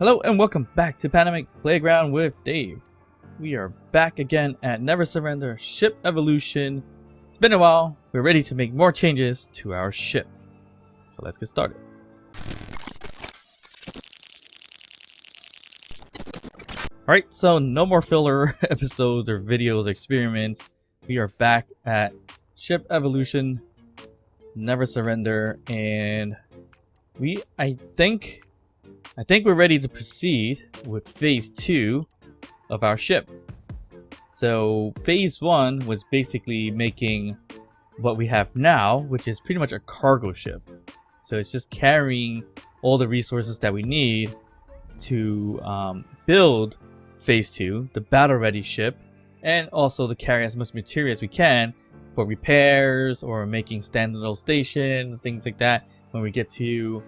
Hello and welcome back to Pandemic Playground with Dave. We are back again at Never Surrender Ship Evolution. It's been a while. We're ready to make more changes to our ship. So let's get started. Alright, so no more filler episodes or videos or experiments. We are back at Ship Evolution, Never Surrender, and I think we're ready to proceed with phase 2 of our ship. So phase 1 was basically making what we have now, which is pretty much a cargo ship. So it's just carrying all the resources that we need to build phase 2, the battle ready ship, and also to carry as much material as we can for repairs or making standalone stations, things like that when we get to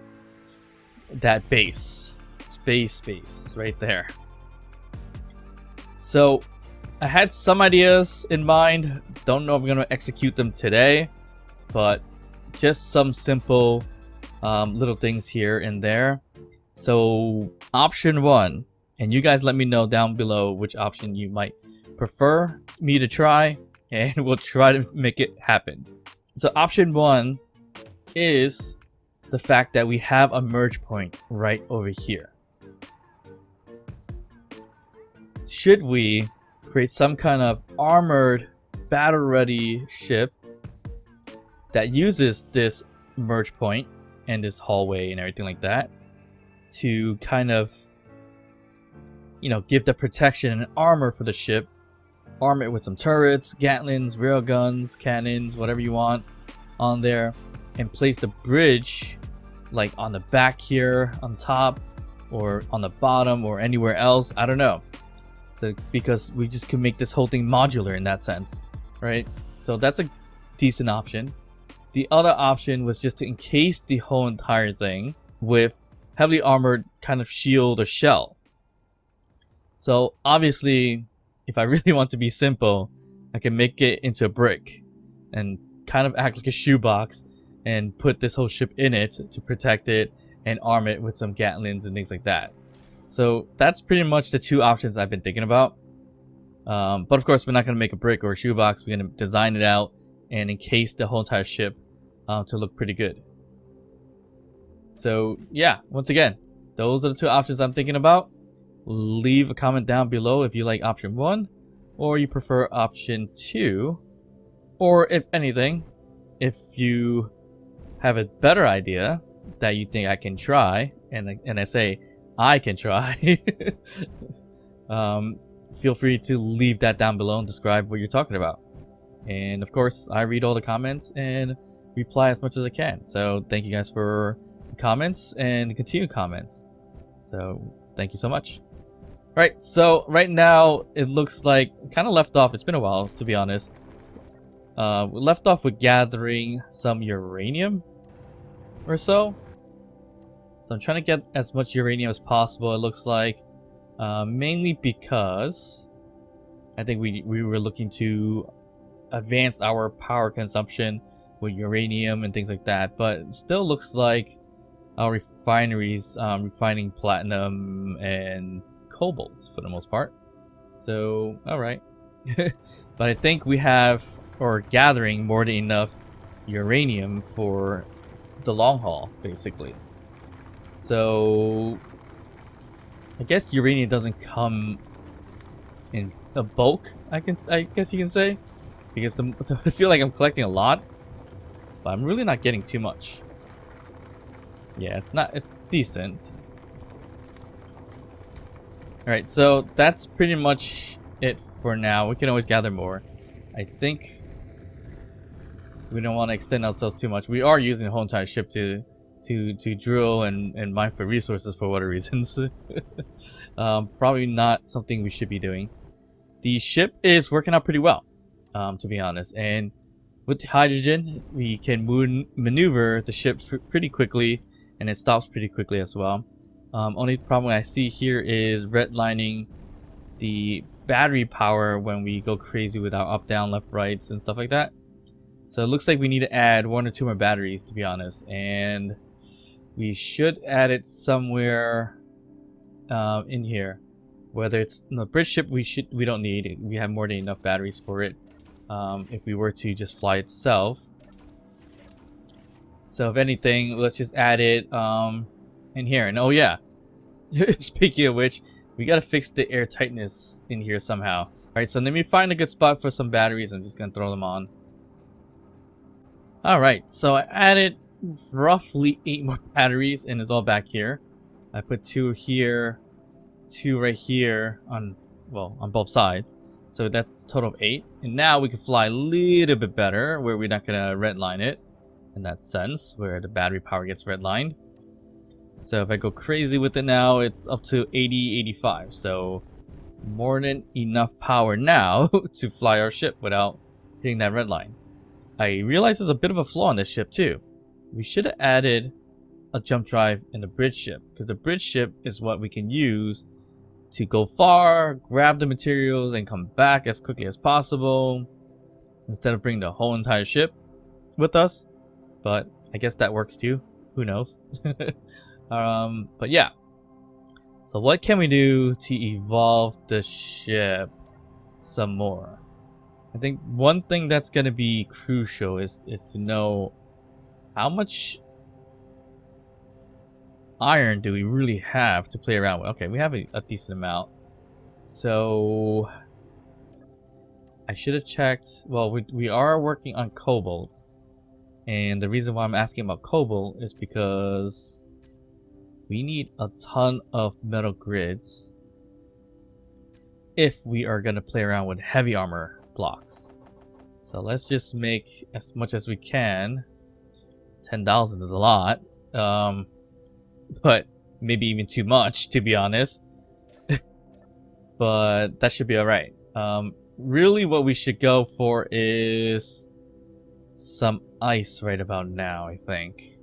that base, space right there. So I had some ideas in mind. Don't know if I'm gonna execute them today, but just some simple little things here and there. So option 1, and you guys let me know down below which option you might prefer me to try, and we'll try to make it happen. So option 1 is the fact that we have a merge point right over here. Should we create some kind of armored battle ready ship that uses this merge point and this hallway and everything like that to kind of, you know, give the protection and armor for the ship, arm it with some turrets, gatlings, railguns, cannons, whatever you want on there, and place the bridge like on the back here on top or on the bottom or anywhere else. I don't know. So because we just can make this whole thing modular in that sense, right? So that's a decent option. The other option was just to encase the whole entire thing with heavily armored kind of shield or shell. So obviously, if I really want to be simple, I can make it into a brick and kind of act like a shoebox and put this whole ship in it to protect it and arm it with some gatlings and things like that. So that's pretty much the two options I've been thinking about. But of course, we're not going to make a brick or a shoebox. We're going to design it out and encase the whole entire ship to look pretty good. So yeah, once again, those are the two options I'm thinking about. Leave a comment down below if you like option 1 or you prefer option 2, or if anything, if you have a better idea that you think I can try, and I say I can try, feel free to leave that down below and describe what you're talking about. And of course, I read all the comments and reply as much as I can. So thank you guys for the comments and the continued comments. So thank you so much. Right, so right now it looks like kind of left off. It's been a while, to be honest. We left off with gathering some uranium or so. So I'm trying to get as much uranium as possible, it looks like. Mainly because I think we were looking to advance our power consumption with uranium and things like that. But it still looks like our refineries refining platinum and cobalt for the most part. So, alright. But I think we have, or gathering more than enough uranium for the long haul, basically. So I guess uranium doesn't come in a bulk, I guess you can say, because I feel like I'm collecting a lot, but I'm really not getting too much. Yeah, it's decent. Alright, so that's pretty much it for now. We can always gather more. I think we don't want to extend ourselves too much. We are using the whole entire ship to drill and mine for resources for whatever reasons. Probably not something we should be doing. The ship is working out pretty well, to be honest. And with the hydrogen, we can maneuver the ship pretty quickly, and it stops pretty quickly as well. Only problem I see here is redlining the battery power when we go crazy with our up, down, left, rights and stuff like that. So it looks like we need to add 1 or 2 more batteries, to be honest, and we should add it somewhere in here. Whether it's the bridge ship, we don't need. We have more than enough batteries for it. If we were to just fly itself. So if anything, let's just add it in here. And oh yeah, speaking of which, we gotta fix the air tightness in here somehow. Alright, so let me find a good spot for some batteries. I'm just gonna throw them on. Alright, so I added roughly 8 more batteries and it's all back here. I put 2 here, 2 right here on both sides. So that's a total of 8. And now we can fly a little bit better where we're not gonna redline it in that sense, where the battery power gets redlined. So if I go crazy with it now, it's up to 80, 85. So more than enough power now to fly our ship without hitting that red line. I realize there's a bit of a flaw in this ship too. We should have added a jump drive in the bridge ship, because the bridge ship is what we can use to go far, grab the materials, and come back as quickly as possible instead of bringing the whole entire ship with us. But I guess that works too. Who knows? But yeah. So what can we do to evolve the ship some more? I think one thing that's going to be crucial is to know how much iron do we really have to play around with. Okay, we have a decent amount. So I should have checked. Well, we are working on cobalt. And the reason why I'm asking about cobalt is because we need a ton of metal grids if we are going to play around with heavy armor blocks. So let's just make as much as we can. 10,000 is a lot, but maybe even too much, to be honest. But that should be alright. Really what we should go for is some ice right about now, I think.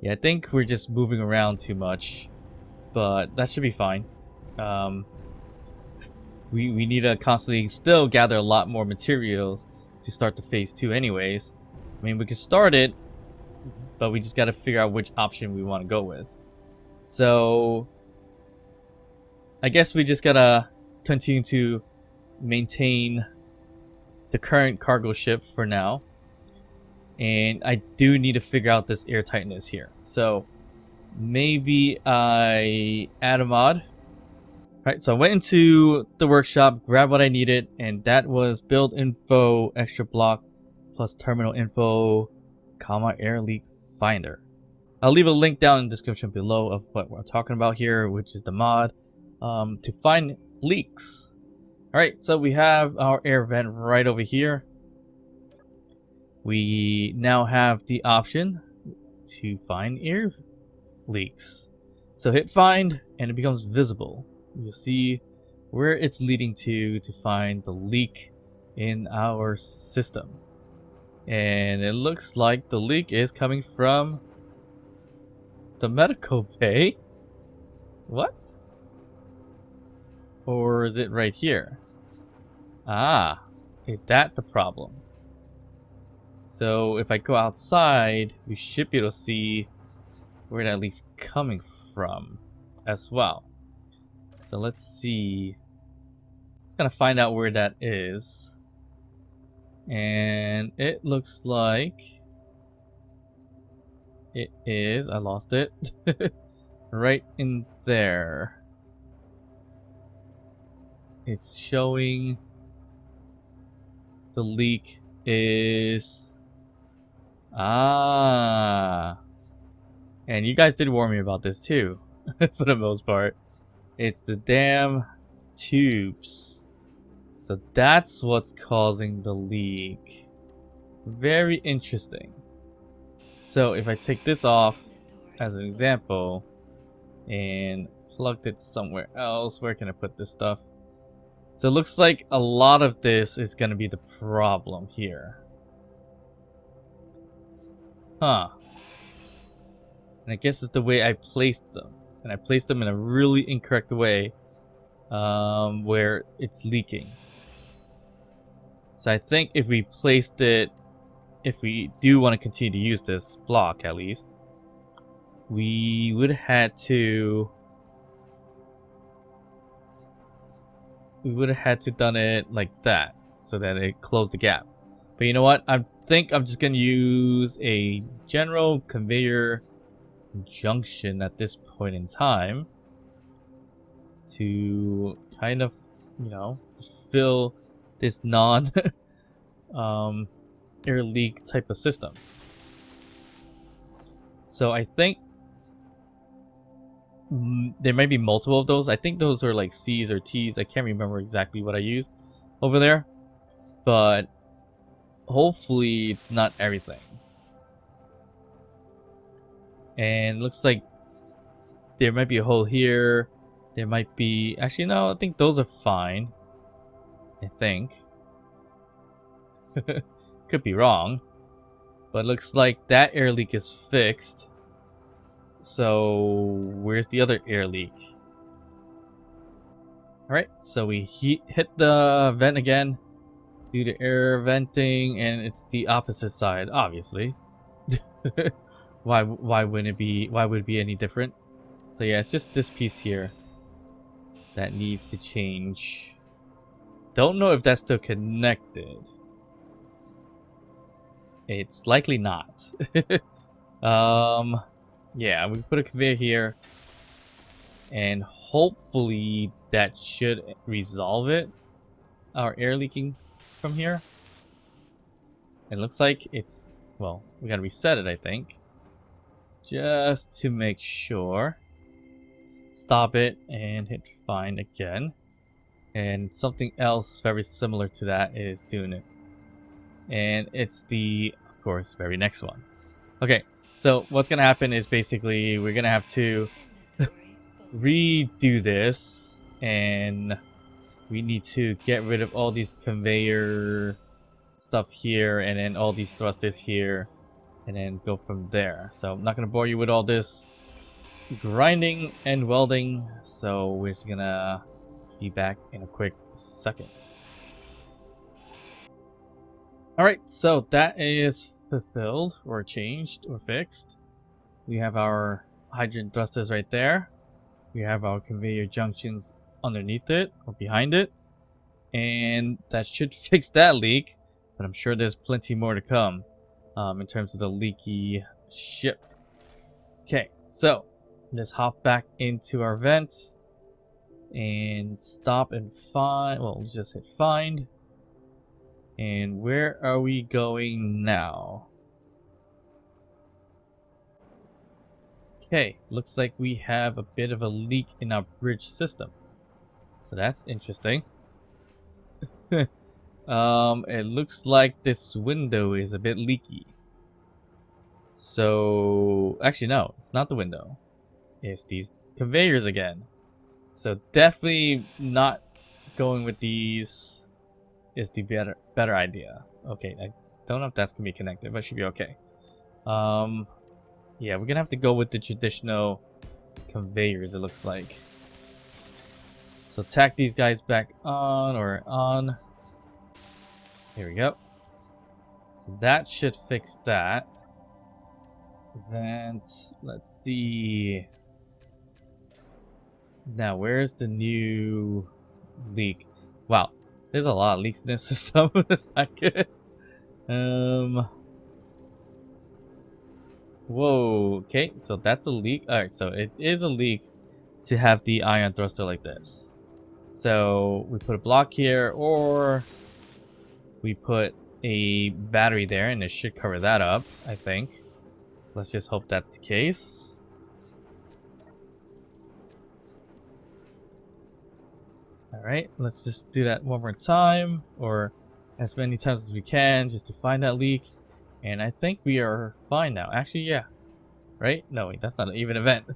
Yeah, I think we're just moving around too much, but that should be fine. We need to constantly still gather a lot more materials to start the phase 2 anyways. I mean, we can start it, but we just got to figure out which option we want to go with. So I guess we just gotta continue to maintain the current cargo ship for now. And I do need to figure out this air tightness here. So maybe I add a mod. Alright, so I went into the workshop, grabbed what I needed, and that was BuildInfo extra block plus terminal info, comma air leak finder. I'll leave a link down in the description below of what we're talking about here, which is the mod to find leaks. Alright, so we have our air vent right over here. We now have the option to find air leaks. So hit find and it becomes visible. You'll see where it's leading to find the leak in our system. And it looks like the leak is coming from the medical bay. What? Or is it right here? Ah, is that the problem? So if I go outside, we should be able to see where that leak's coming from as well. So let's see. Let's kind of find out where that is. And it looks like it is, I lost it, right in there. It's showing the leak is... Ah, and you guys did warn me about this too, for the most part. It's the damn tubes. So that's what's causing the leak. Very interesting. So if I take this off as an example and plugged it somewhere else, where can I put this stuff? So it looks like a lot of this is going to be the problem here. Huh. And I guess it's the way I placed them. And I placed them in a really incorrect way where it's leaking. So I think if we placed it, if we do want to continue to use this block at least, we would have had to we would have had to done it like that so that it closed the gap. But you know what? I think I'm just gonna use a general conveyor junction at this point in time to kind of, you know, fill this non air leak type of system. So I think there might be multiple of those. I think those are like C's or T's. I can't remember exactly what I used over there, but hopefully it's not everything. And looks like there might be a hole here. There might be, actually no, I think those are fine. I think. Could be wrong. But looks like that air leak is fixed. So where's the other air leak? Alright, so we hit the vent again. Do the air venting, and it's the opposite side, obviously. Why wouldn't it be, why would it be any different? So yeah, it's just this piece here that needs to change. Don't know if that's still connected. It's likely not. Yeah, we put a conveyor here, and hopefully that should resolve it. Our air leaking from here. It looks like it's, well, we gotta reset it, I think, just to make sure. Stop it and hit find again, and something else very similar to that is doing it, and it's the, of course, very next one. Okay, so what's gonna happen is basically we're gonna have to redo this, and we need to get rid of all these conveyor stuff here, and then all these thrusters here, and then go from there. So I'm not gonna bore you with all this grinding and welding, so we're just gonna be back in a quick second. Alright, so that is fulfilled or changed or fixed. We have our hydrant thrusters right there. We have our conveyor junctions underneath it or behind it, and that should fix that leak, but I'm sure there's plenty more to come in terms of the leaky ship. Okay, so let's hop back into our vent and stop and find, well, let's just hit find. And where are we going now? Okay, looks like we have a bit of a leak in our bridge system. So that's interesting. It looks like this window is a bit leaky. So, actually no, it's not the window. It's these conveyors again. So definitely not going with these is the better idea. Okay, I don't know if that's gonna be connected, but it should be okay. Yeah, we're gonna have to go with the traditional conveyors, it looks like. So tack these guys back on, or on. Here we go. So that should fix that. Then let's see. Now, where's the new leak? Wow, there's a lot of leaks in this system. That's not good. Whoa. Okay, so that's a leak. All right, so it is a leak to have the ion thruster like this. So we put a block here, or we put a battery there, and it should cover that up, I think. Let's just hope that's the case. Alright, let's just do that one more time, or as many times as we can, just to find that leak. And I think we are fine now. Actually, yeah. Right? No, wait, that's not even an event.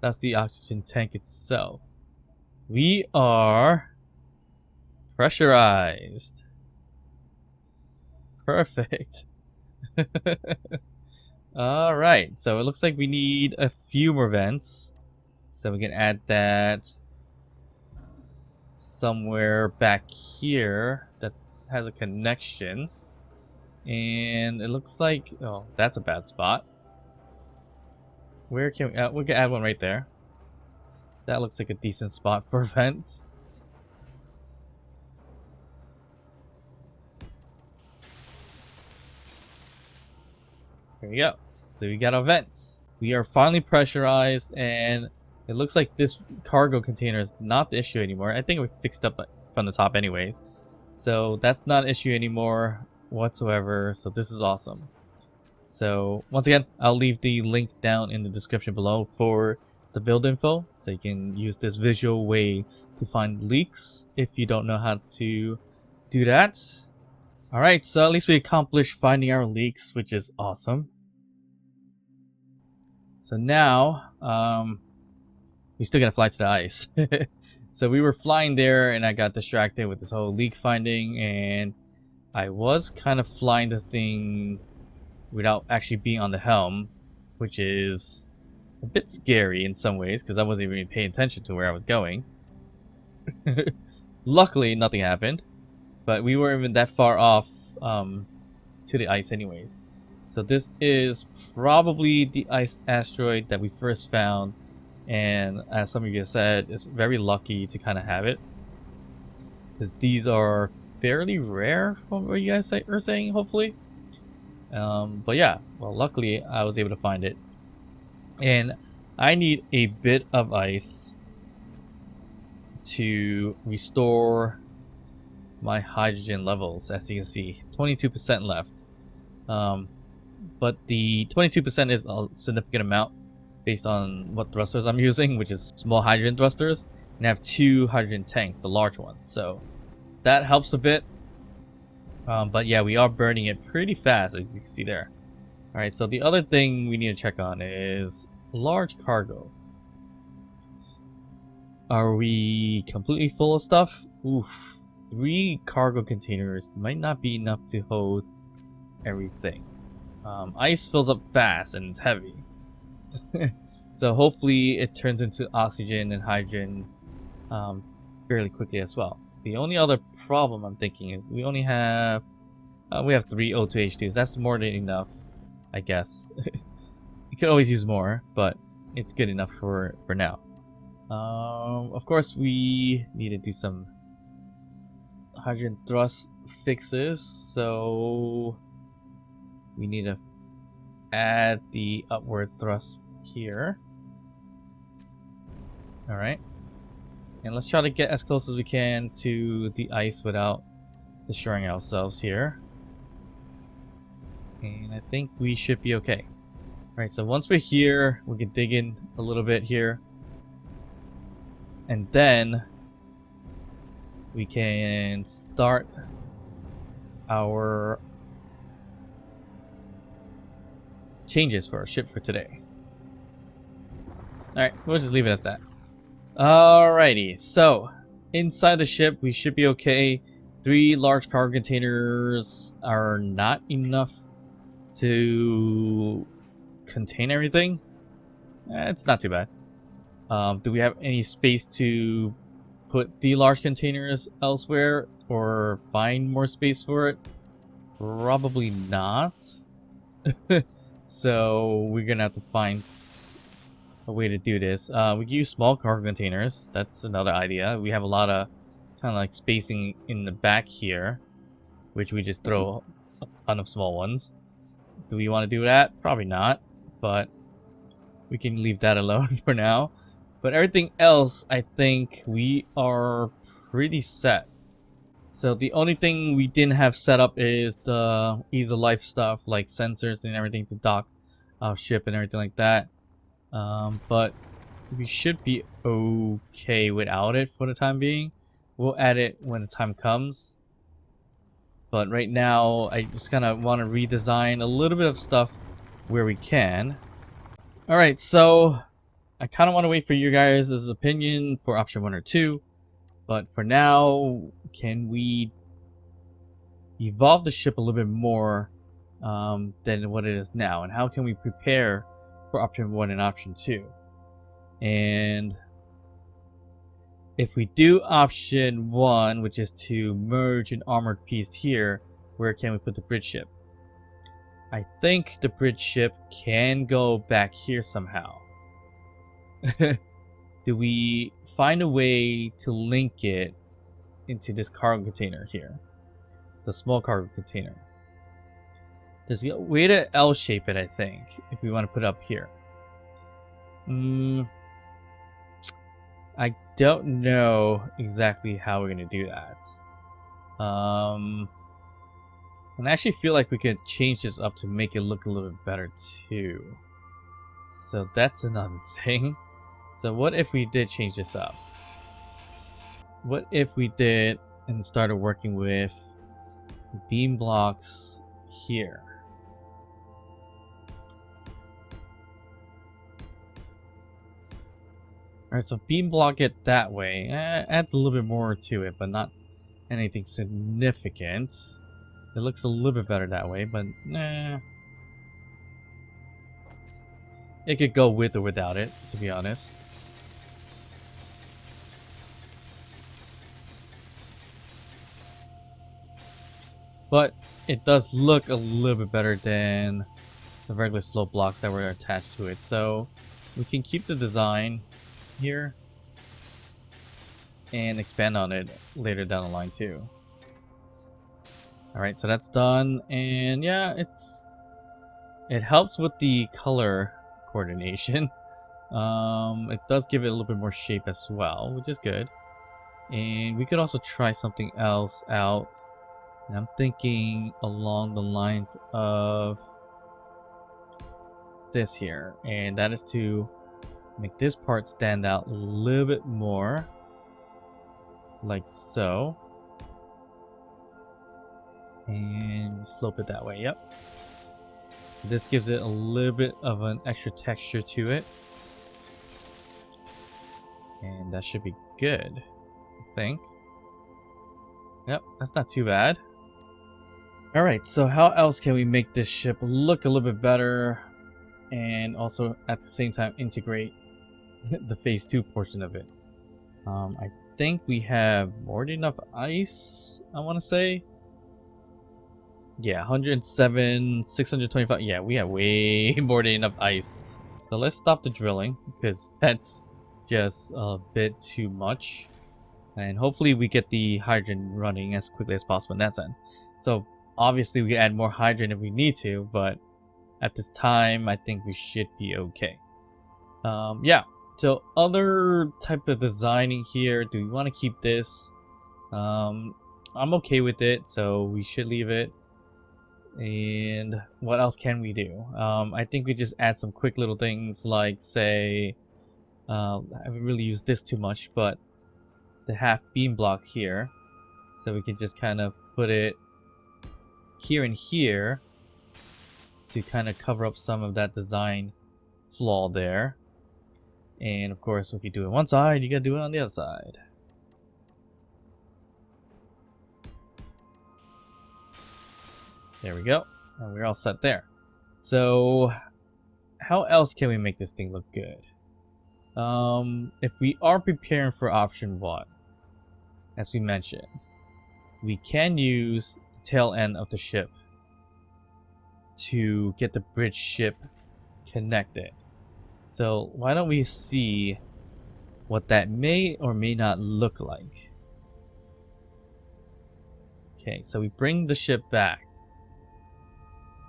That's the oxygen tank itself. We are pressurized. Perfect. Alright, so it looks like we need a few more vents. So we can add that somewhere back here that has a connection. And it looks like, oh, that's a bad spot. Where can we can add one right there. That looks like a decent spot for vents. There you go. So we got our vents. We are finally pressurized, and it looks like this cargo container is not the issue anymore. I think we fixed up from the top anyways. So that's not an issue anymore whatsoever. So this is awesome. So once again, I'll leave the link down in the description below for the build info, so you can use this visual way to find leaks if you don't know how to do that. Alright, so at least we accomplished finding our leaks, which is awesome. So now, we still gotta fly to the ice. So we were flying there and I got distracted with this whole leak finding, and I was kind of flying this thing without actually being on the helm, which is a bit scary in some ways because I wasn't even paying attention to where I was going. Luckily, nothing happened, but we weren't even that far off to the ice anyways. So this is probably the ice asteroid that we first found, and as some of you said, it's very lucky to kind of have it because these are fairly rare from what you guys are saying, hopefully. But yeah, well, luckily I was able to find it, and I need a bit of ice to restore my hydrogen levels. As you can see, 22% left, but the 22% is a significant amount based on what thrusters I'm using, which is small hydrogen thrusters, and I have 2 hydrogen tanks, the large ones, so that helps a bit. But yeah, we are burning it pretty fast, as you can see there. Alright, so the other thing we need to check on is large cargo. Are we completely full of stuff? Oof. 3 cargo containers might not be enough to hold everything. Ice fills up fast and it's heavy. So hopefully it turns into oxygen and hydrogen fairly quickly as well. The only other problem I'm thinking is we only have we have 3 O2H2s. That's more than enough, I guess. You could always use more, but it's good enough for now. Of course, we need to do some hydrogen thrust fixes, so we need to add the upward thrust here. All right. And let's try to get as close as we can to the ice without destroying ourselves here. And I think we should be okay. Alright, so once we're here, we can dig in a little bit here. And then we can start our changes for our ship for today. Alright, we'll just leave it as that. Alrighty, so inside the ship we should be okay. 3 large cargo containers are not enough to contain everything. It's not too bad. Do we have any space to put the large containers elsewhere or find more space for it? Probably not. So we're gonna have to find a way to do this. We can use small cargo containers. That's another idea. We have a lot of kind of like spacing in the back here, which we just throw a ton of small ones. Do we want to do that? Probably not, but we can leave that alone for now. But everything else, I think we are pretty set. So the only thing we didn't have set up is the ease of life stuff, like sensors and everything to dock our ship and everything like that. But we should be okay without it for the time being. We'll add it when the time comes. But right now, I just kind of want to redesign a little bit of stuff where we can. Alright, so I kind of want to wait for your guys' opinion for option 1 or 2. But for now, can we evolve the ship a little bit more than what it is now? And how can we prepare for option 1 and option 2? And if we do option 1, which is to merge an armored piece here, where can we put the bridge ship? I think the bridge ship can go back here somehow. Do we find a way to link it into this cargo container here? The small cargo container. There's a way to L shape it, I think, if we want to put it up here. I don't know exactly how we're gonna do that. And I actually feel like we could change this up to make it look a little bit better too. So that's another thing. So what if we did change this up? What if we did and started working with beam blocks here? Alright, so beam block it that way. Adds a little bit more to it, but not anything significant. It looks a little bit better that way, but it could go with or without it, to be honest. But it does look a little bit better than the regular slope blocks that were attached to it. So we can keep the design here and expand on it later down the line too. Alright, so that's done. And yeah, it helps with the color coordination. It does give it a little bit more shape as well, which is good. And we could also try something else out. And I'm thinking along the lines of this here, and that is to make this part stand out a little bit more, like so, and slope it that way. Yep. So this gives it a little bit of an extra texture to it, and that should be good, I think. Yep, that's not too bad. Alright, so how else can we make this ship look a little bit better and also at the same time integrate the phase 2 portion of it? I think we have more than enough ice, I want to say. Yeah, 107, 625. Yeah, we have way more than enough ice. So let's stop the drilling because that's just a bit too much. And hopefully we get the hydrogen running as quickly as possible in that sense. So obviously we can add more hydrogen if we need to, but at this time I think we should be okay. Yeah, so other type of designing here, do we want to keep this? I'm okay with it, so we should leave it. And what else can we do? I think we just add some quick little things like, say, I haven't really used this too much, but the half beam block here, so we can just kind of put it here and here to kind of cover up some of that design flaw there. And of course, if you do it one side, you gotta do it on the other side. There we go, and we're all set there. So how else can we make this thing look good? If we are preparing for option 1, as we mentioned, we can use the tail end of the ship to get the bridge ship connected. So why don't we see what that may or may not look like. Okay, so we bring the ship back.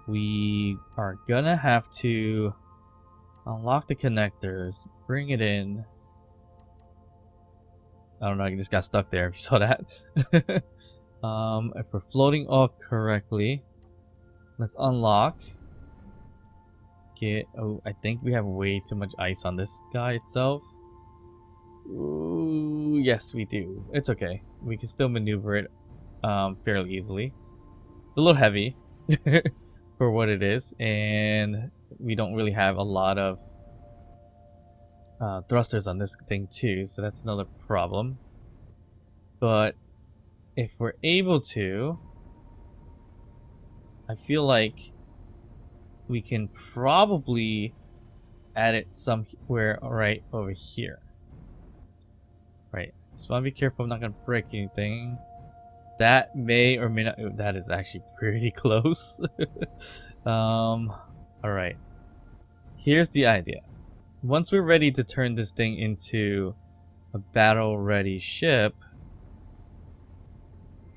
We are gonna have to unlock the connectors, bring it in. I don't know, I just got stuck there if you saw that. If we're floating all correctly, let's unlock. Okay, oh, I think we have way too much ice on this guy itself. Ooh, yes, we do. It's okay. We can still maneuver it fairly easily. A little heavy for what it is, and we don't really have a lot of thrusters on this thing too, so that's another problem. But if we're able to, I feel like we can probably add it somewhere right over here. Right, so I'll be careful I'm not gonna break anything. That may or may not, that is actually pretty close. Alright, here's the idea. Once we're ready to turn this thing into a battle ready ship,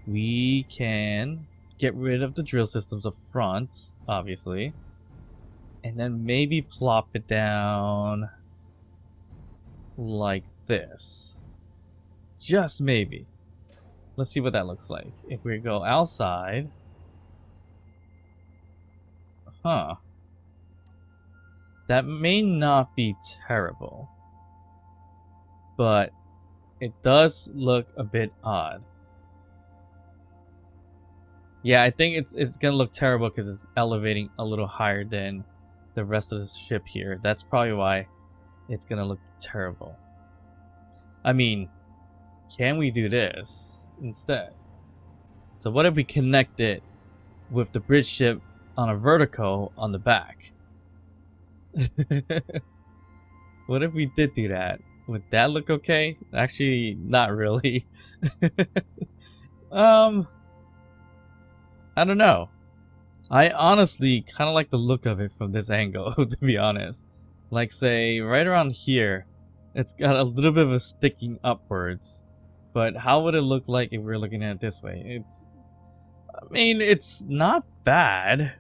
we can get rid of the drill systems up front, obviously. And then maybe plop it down like this. Just maybe. Let's see what that looks like. If we go outside. Huh. That may not be terrible. But it does look a bit odd. Yeah, I think it's gonna look terrible because it's elevating a little higher than the rest of the ship here. That's probably why it's gonna look terrible. I mean, can we do this instead? So what if we connect it with the bridge ship on a vertical on the back? What if we did do that? Would that look okay? Actually, not really. I don't know. I honestly kind of like the look of it from this angle, to be honest. Like, say, right around here, it's got a little bit of a sticking upwards. But how would it look like if we were looking at it this way? I mean, it's not bad.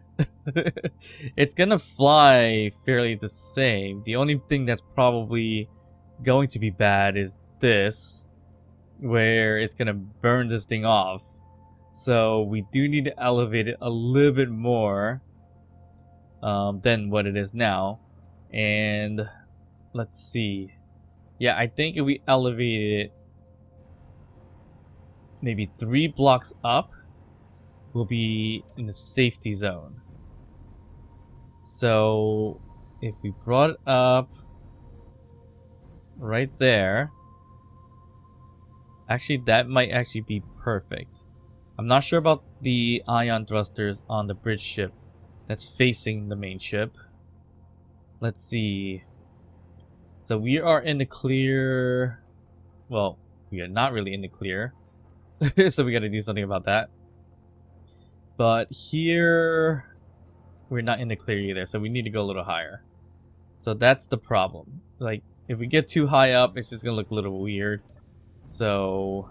It's gonna fly fairly the same. The only thing that's probably going to be bad is this, where it's gonna burn this thing off. So we do need to elevate it a little bit more than what it is now. And let's see. Yeah, I think if we elevated it maybe 3 blocks up, we'll be in the safety zone. So if we brought it up right there, actually that might actually be perfect. I'm not sure about the ion thrusters on the bridge ship that's facing the main ship. Let's see. So we are in the clear. Well, we are not really in the clear. So we gotta do something about that. But here, we're not in the clear either, so we need to go a little higher. So that's the problem. Like, if we get too high up, it's just gonna look a little weird. So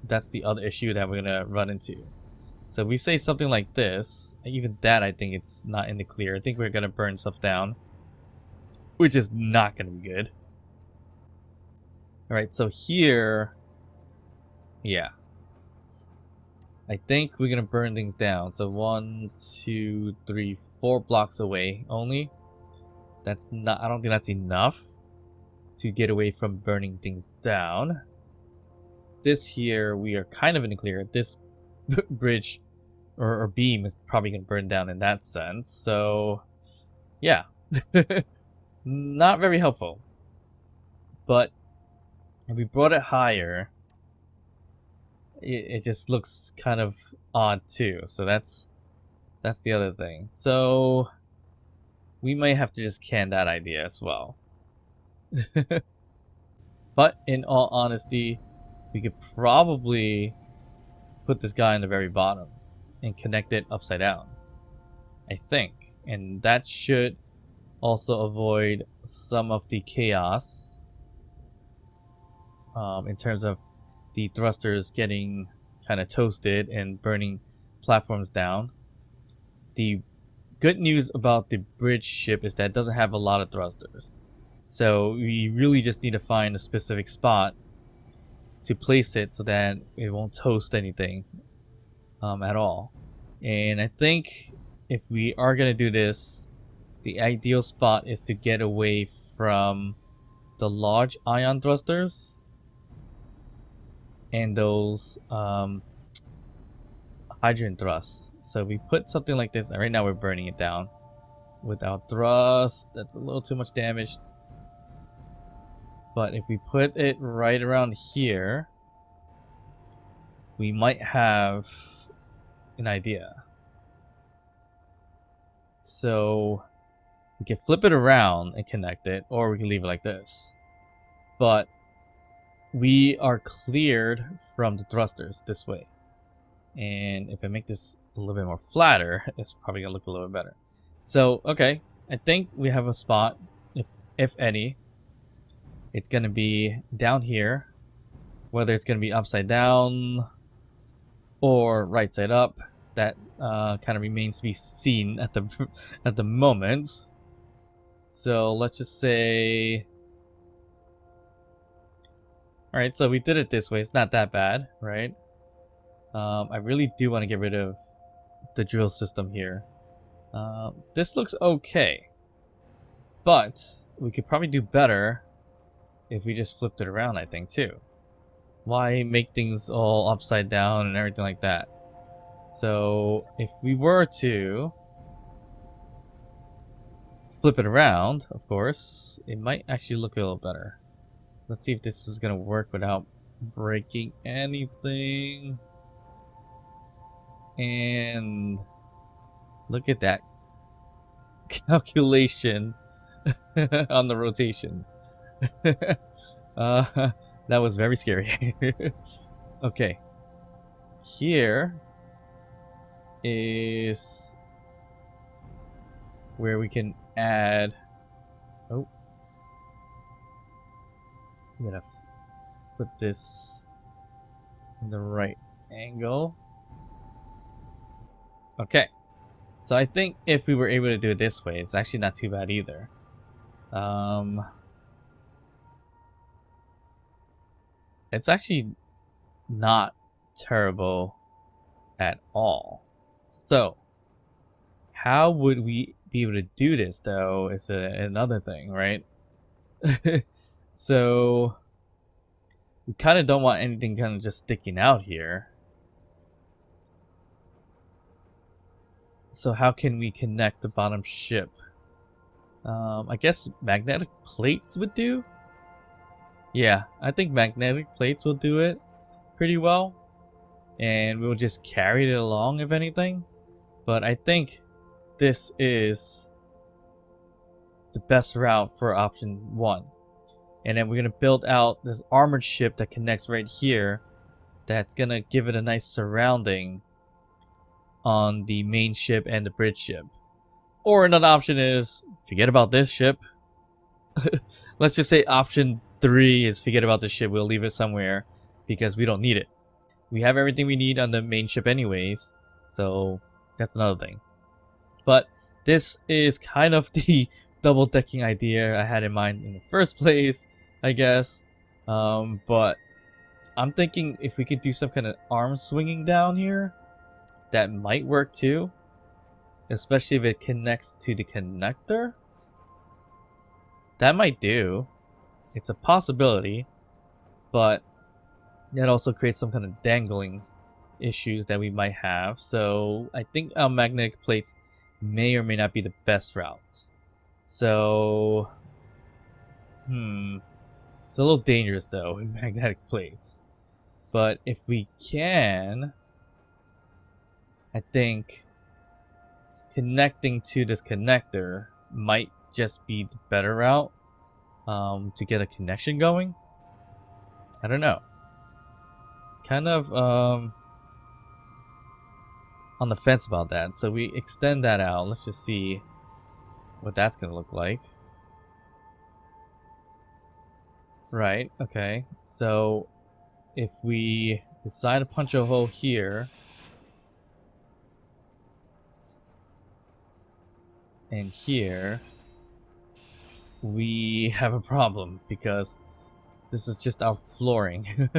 that's the other issue that we're gonna run into. So we say something like this. Even that, I think it's not in the clear. I think we're gonna burn stuff down, which is not gonna be good. All right, so here, yeah, I think we're gonna burn things down. So 1, 2, 3, 4 blocks away only. That's not. I don't think that's enough to get away from burning things down. This here, we are kind of in the clear. This bridge or beam is probably going to burn down in that sense. So, yeah. Not very helpful. But if we brought it higher, it just looks kind of odd too. So that's the other thing. So we might have to just can that idea as well. But in all honesty, we could probably put this guy in the very bottom and connect it upside down, I think. And that should also avoid some of the chaos in terms of the thrusters getting kind of toasted and burning platforms down. The good news about the bridge ship is that it doesn't have a lot of thrusters. So we really just need to find a specific spot to place it so that it won't toast anything at all. And I think if we are going to do this, the ideal spot is to get away from the large ion thrusters and those hydrogen thrusts. So we put something like this, and right now we're burning it down without thrust. That's a little too much damage. But if we put it right around here, we might have an idea. So we can flip it around and connect it, or we can leave it like this. But we are cleared from the thrusters this way. And if I make this a little bit more flatter, it's probably gonna look a little bit better. So, okay, I think we have a spot, if any. It's gonna be down here, whether it's gonna be upside down or right side up. that kind of remains to be seen at the at the moment. So let's just say, all right, so we did it this way. It's not that bad, right? I really do want to get rid of the drill system here. This looks okay, but we could probably do better if we just flipped it around, I think, too. Why make things all upside down and everything like that? So if we were to flip it around, of course, it might actually look a little better. Let's see if this is gonna work without breaking anything. And look at that calculation on the rotation. That was very scary. Okay, here is where we can add. Oh, I'm gonna put this in the right angle. Okay, so I think if we were able to do it this way, it's actually not too bad either. It's actually not terrible at all. So how would we be able to do this, though, is another thing, right? So we kind of don't want anything kind of just sticking out here. So how can we connect the bottom ship? I guess magnetic plates would do. Yeah, I think magnetic plates will do it pretty well. And we'll just carry it along, if anything. But I think this is the best route for option 1. And then we're going to build out this armored ship that connects right here. That's going to give it a nice surrounding on the main ship and the bridge ship. Or another option is forget about this ship. Let's just say option 3 is forget about the ship. We'll leave it somewhere because we don't need it. We have everything we need on the main ship anyways, so that's another thing. But this is kind of the double-decking idea I had in mind in the first place, I guess. But I'm thinking if we could do some kind of arm swinging down here, that might work too. Especially if it connects to the connector. That might do. It's a possibility, but that also creates some kind of dangling issues that we might have. So I think our magnetic plates may or may not be the best routes. So it's a little dangerous though with magnetic plates. But if we can, I think connecting to this connector might just be the better route to get a connection going. I don't know. It's kind of on the fence about that. So we extend that out. Let's just see what that's going to look like. Right, okay. So if we decide to punch a hole here and here, we have a problem because this is just our flooring.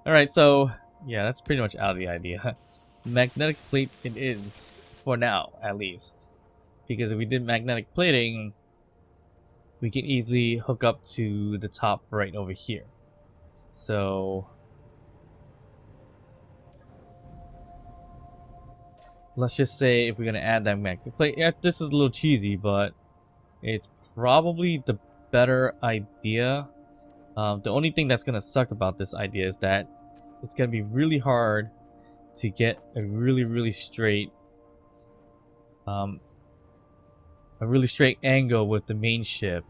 Alright, so yeah, that's pretty much out of the idea. Magnetic plate it is, for now at least. Because if we did magnetic plating, we can easily hook up to the top right over here. So let's just say if we're going to add that magnetic plate, yeah, this is a little cheesy, but it's probably the better idea. The only thing that's going to suck about this idea is that it's going to be really hard to get a really straight angle with the main ship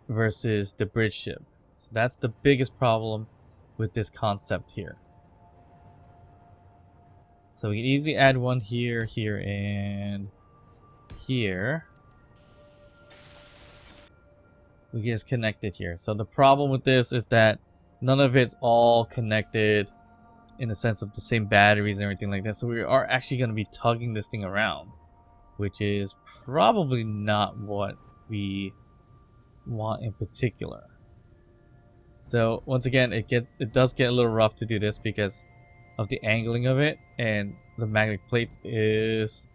versus the bridge ship. So that's the biggest problem with this concept here. So we can easily add one here, here, and here. We can just connect it here. So the problem with this is that none of it's all connected in the sense of the same batteries and everything like that. So we are actually going to be tugging this thing around, which is probably not what we want in particular. So once again, it does get a little rough to do this because of the angling of it, and the magnetic plate is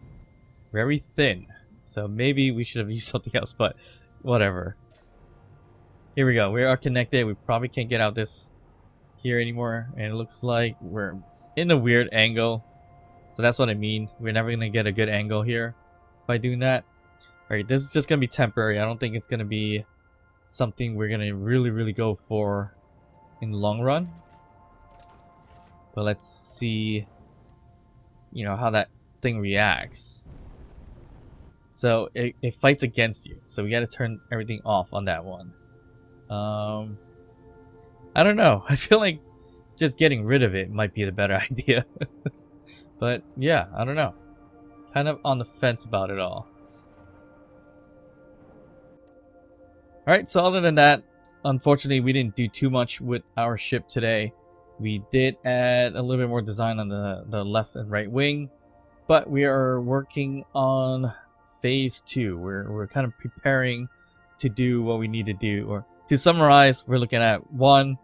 very thin. So maybe we should have used something else, but whatever. Here we go. We are connected. We probably can't get out this here anymore, and it looks like we're in a weird angle. So that's what I mean. We're never gonna get a good angle here by doing that. All right, this is just gonna be temporary. I don't think it's gonna be something we're gonna really go for in the long run. But let's see, you know, how that thing reacts. So it fights against you, so we got to turn everything off on that one. I don't know. I feel like just getting rid of it might be the better idea. But yeah, I don't know. Kind of on the fence about it all. Alright, so other than that, unfortunately we didn't do too much with our ship today. We did add a little bit more design on the left and right wing, but we are working on phase 2. We're kind of preparing to do what we need to do. Or to summarize, we're looking at 1,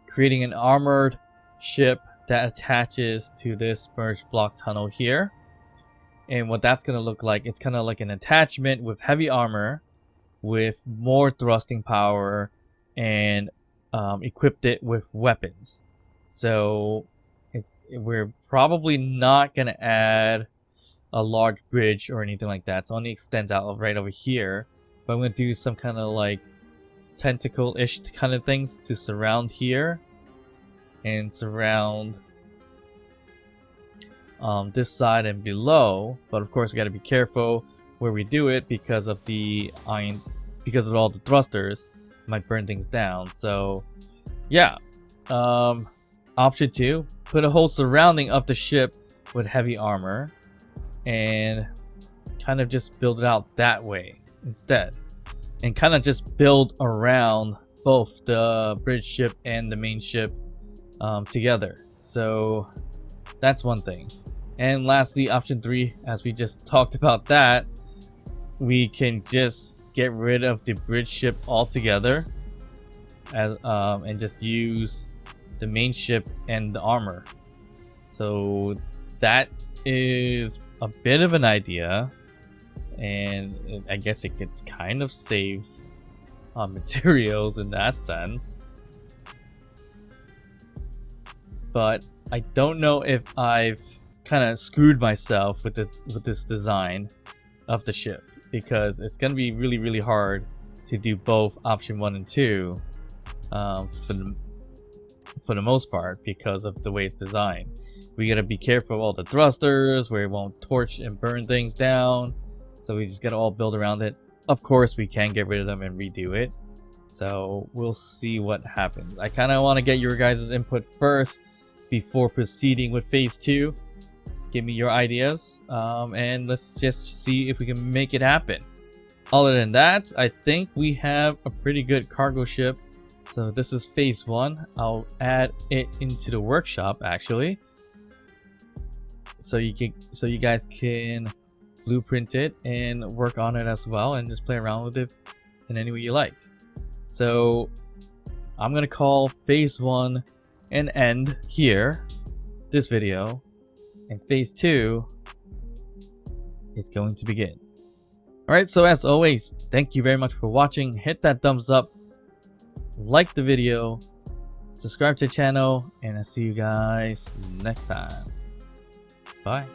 creating an armored ship that attaches to this merge block tunnel here. And what that's going to look like, it's kind of like an attachment with heavy armor with more thrusting power, and equipped it with weapons. So we're probably not going to add a large bridge or anything like that. It only extends out right over here, but I'm going to do some kind of like tentacle-ish kind of things to surround here and surround this side and below. But of course we got to be careful where we do it because of the iron, because of all the thrusters might burn things down. So yeah, option 2, put a whole surrounding of the ship with heavy armor and kind of just build it out that way instead, and kind of just build around both the bridge ship and the main ship together. So that's one thing. And lastly, option 3, as we just talked about, that we can just get rid of the bridge ship altogether, as and just use the main ship and the armor. So that is a bit of an idea, and I guess it gets kind of save materials in that sense. But I don't know if I've kind of screwed myself with this design of the ship, because it's going to be really hard to do both option 1 and 2 for the most part, because of the way it's designed. We got to be careful of all the thrusters where it won't torch and burn things down, so we just got to all build around it. Of course we can get rid of them and redo it, so we'll see what happens. I kind of want to get your guys' input first before proceeding with phase 2. Give me your ideas, and let's just see if we can make it happen. Other than that, I think we have a pretty good cargo ship. So this is phase 1. I'll add it into the workshop actually, so you guys can blueprint it and work on it as well, and just play around with it in any way you like. So I'm gonna call phase 1 an end here, this video, and phase 2 is going to begin. Alright, so as always, thank you very much for watching. Hit that thumbs up, like the video, subscribe to the channel, and I'll see you guys next time. Bye.